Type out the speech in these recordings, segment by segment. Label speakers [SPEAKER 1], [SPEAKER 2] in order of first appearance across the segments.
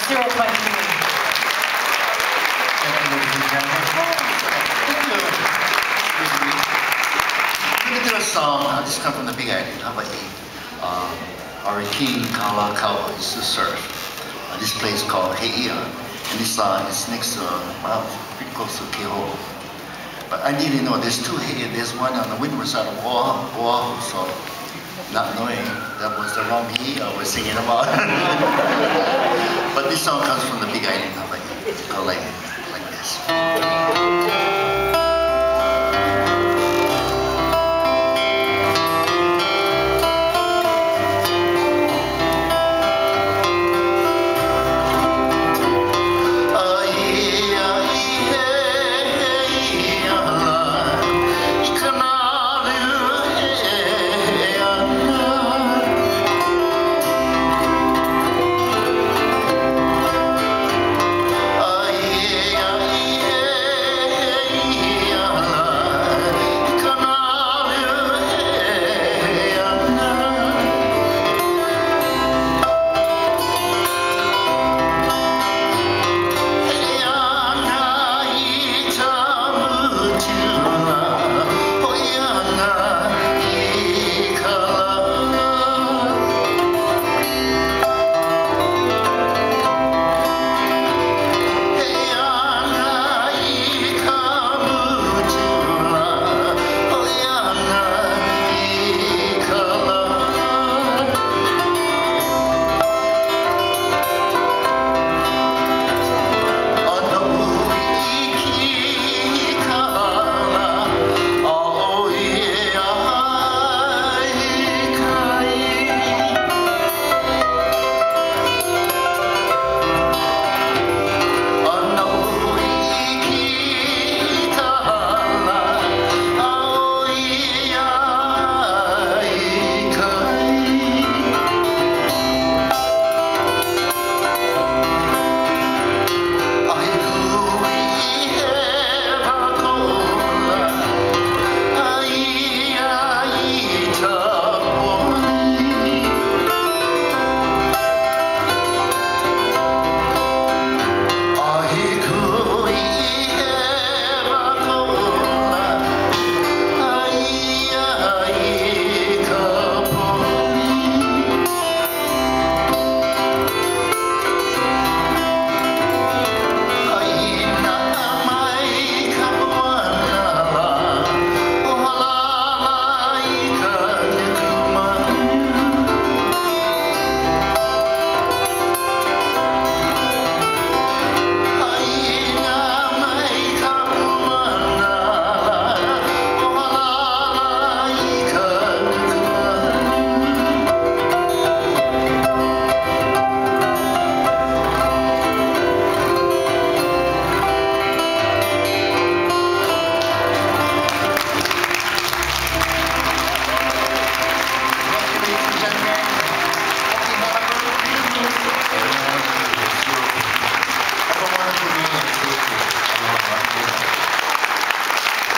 [SPEAKER 1] Cyril Pahinui.
[SPEAKER 2] Look at this song. This comes from the Big Island, Hawaii. Our king, Kala Kaua, used to surf. This place called Heia. And this is next to, pretty close to Kehoe. But I didn't know there's two Heia. There's one on the windward side of Oahu, so not knowing that was the wrong Heia I was singing about. But this song comes from the Big Island, Hawaii. It's called like this.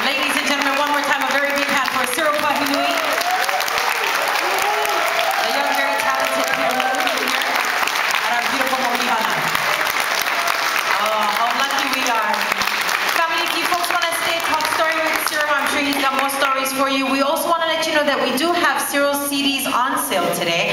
[SPEAKER 1] Ladies and gentlemen, one more time, a very big hand for Cyril Pahinui, a young, very talented pianist here, and our beautiful Mohihana. Oh, how lucky we are. Family, if you folks want to stay talk story with Cyril, I'm sure he's got more stories for you. We also want to let you know that we do have Cyril's CDs on sale today.